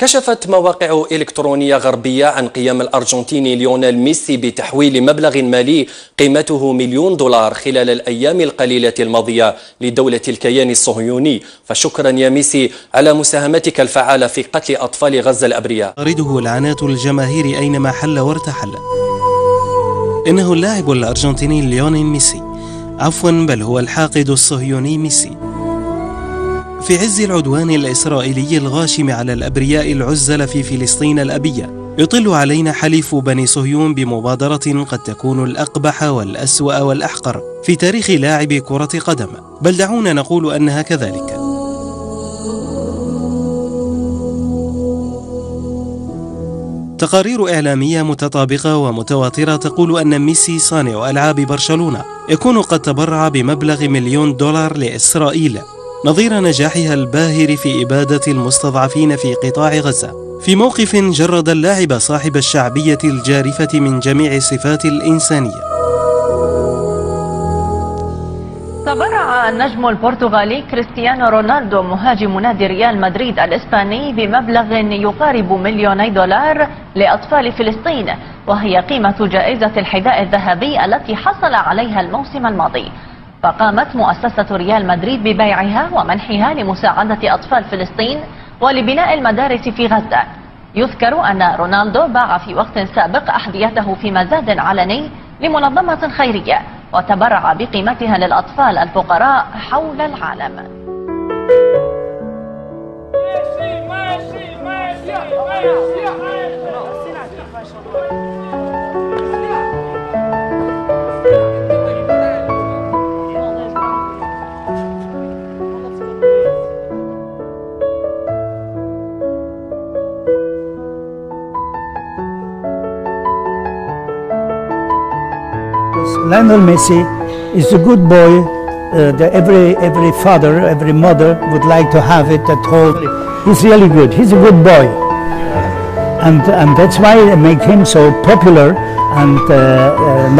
كشفت مواقع إلكترونية غربية عن قيام الأرجنتيني ليونيل ميسي بتحويل مبلغ مالي قيمته $1,000,000 خلال الأيام القليلة الماضية لدولة الكيان الصهيوني. فشكرا يا ميسي على مساهمتك الفعالة في قتل أطفال غزة الأبرياء. تطارده لعنات الجماهير أينما حل وارتحل. إنه اللاعب الأرجنتيني ليونيل ميسي، بل هو الحاقد الصهيوني ميسي، في عز العدوان الإسرائيلي الغاشم على الأبرياء العزل في فلسطين الأبية، يطل علينا حليف بني صهيون بمبادرة قد تكون الأقبح والأسوأ والأحقر في تاريخ لاعب كرة قدم، بل دعونا نقول أنها كذلك. تقارير إعلامية متطابقة ومتواترة تقول أن ميسي صانع ألعاب برشلونة يكون قد تبرع بمبلغ $1,000,000 لإسرائيل نظير نجاحها الباهر في إبادة المستضعفين في قطاع غزة، في موقف جرد اللاعب صاحب الشعبية الجارفة من جميع الصفات الإنسانية. تبرع النجم البرتغالي كريستيانو رونالدو مهاجم نادي ريال مدريد الإسباني بمبلغ يقارب $1,000,000 لأطفال فلسطين، وهي قيمة جائزة الحذاء الذهبي التي حصل عليها الموسم الماضي. فقامت مؤسسة ريال مدريد ببيعها ومنحها لمساعدة أطفال فلسطين ولبناء المدارس في غزة. يذكر أن رونالدو باع في وقت سابق أحذيته في مزاد علني لمنظمة خيرية، وتبرع بقيمتها للأطفال الفقراء حول العالم. Lionel Messi is a good boy that every father, every mother would like to have it at home. He's really good. He's a good boy, and that's why they make him so popular. And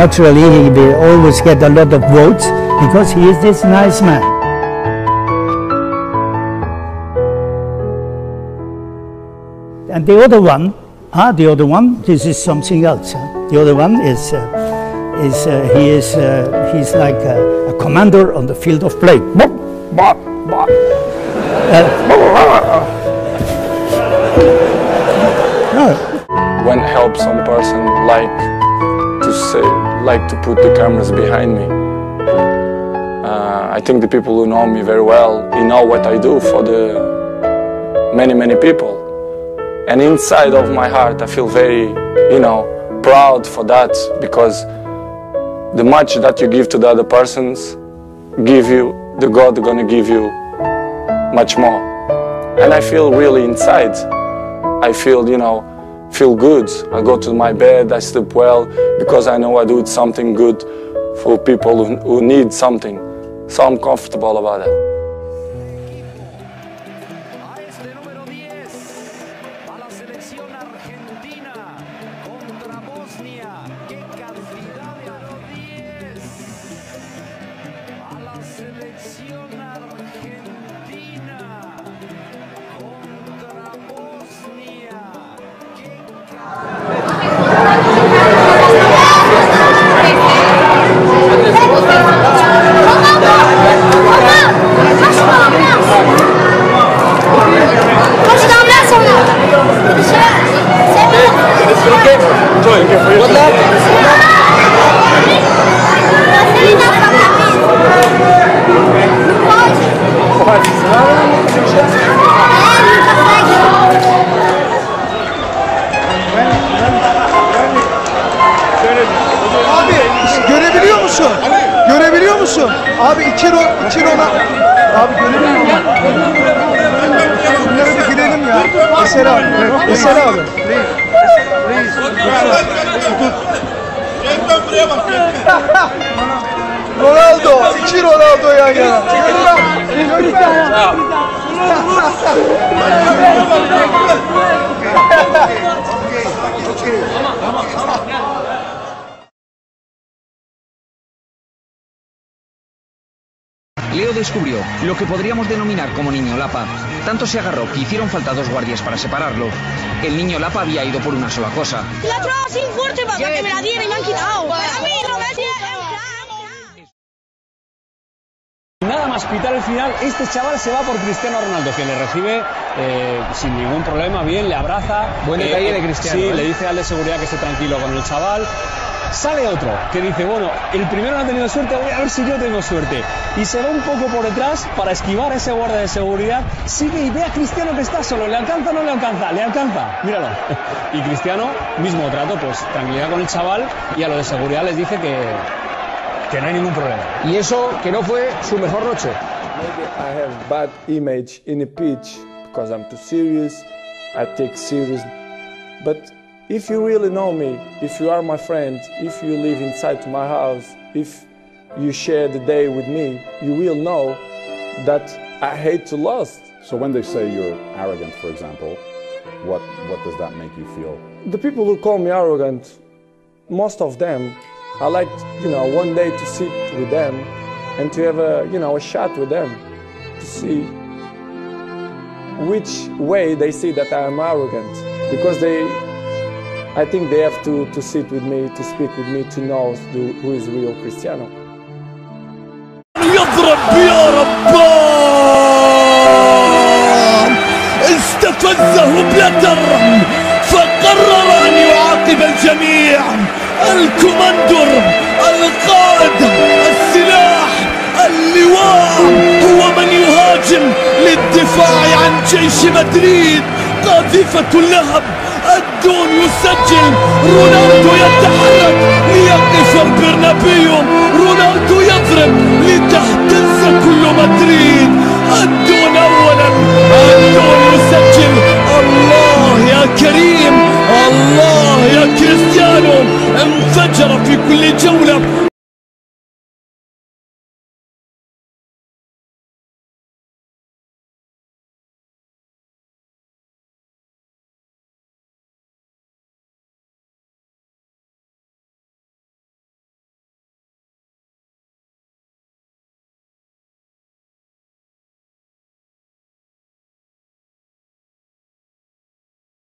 naturally, he will always get a lot of votes because he is this nice man. And the other one, this is something else. The other one is. He's like a commander on the field of play. When I help some person like to put the cameras behind me, I think the people who know me very well, know what I do for the many people, and inside of my heart I feel very, proud for that, because the much that you give to the other persons, the God gonna give you much more. And I feel really inside, I feel, feel good. I go to my bed, I sleep well, because I know I do something good for people who need something. So I'm comfortable about it. Görebiliyor musun? Abi 2 Rona. Abi görebiliyor musun? Şunlara bir girelim ya. Eser abi. Eser abi. Ronaldo. 2 Ronaldo yan yana. Leo descubrió, lo que podríamos denominar como niño Lapa. Tanto se agarró que hicieron falta 2 guardias para separarlo. El niño Lapa había ido por una sola cosa. La trova así fuerte para que me la diera y me han quitado. A mí no me Nada más pitar el final, este chaval se va por Cristiano Ronaldo, que le recibe sin ningún problema, bien, le abraza. Buen detalle de Cristiano. Sí, le dice al de seguridad que esté tranquilo con el chaval. Sale otro que dice, bueno, el primero no ha tenido suerte, voy a ver si yo tengo suerte. Y se va un poco por detrás para esquivar a ese guardia de seguridad. Sigue y ve a Cristiano que está solo. ¿Le alcanza o no le alcanza? Le alcanza, míralo. Y Cristiano, mismo trato, pues tranquilidad con el chaval, y a lo de seguridad les dice que no hay ningún problema. Y eso que no fue su mejor noche. Maybe I have bad image in the pitch because I'm too serious, I take serious, but if you really know me, if you are my friend, if you live inside my house, if you share the day with me, you will know that I hate to lose. So when they say you're arrogant, for example, what does that make you feel? The people who call me arrogant, most of them, I like, one day to sit with them and to have a chat with them to see which way they see that I am arrogant, because I think they have to sit with me, to speak with me, to know who is real Cristiano. يضرب يا ربان، استفزه بلاتر فقرر أن يعاقب الجميع. الكوماندور، القائد، السلاح، اللواء، هو من يهاجم للدفاع عن جيش مدريد. قاذفة اللهب، الدون يسجل، رونالدو يتحرك ليقف البرنابيو، رونالدو يضرب لتهتز كل مدريد. الدون أولا، الدون يسجل. الله يا كريم، الله يا كريستيانو، انفجر في كل جولة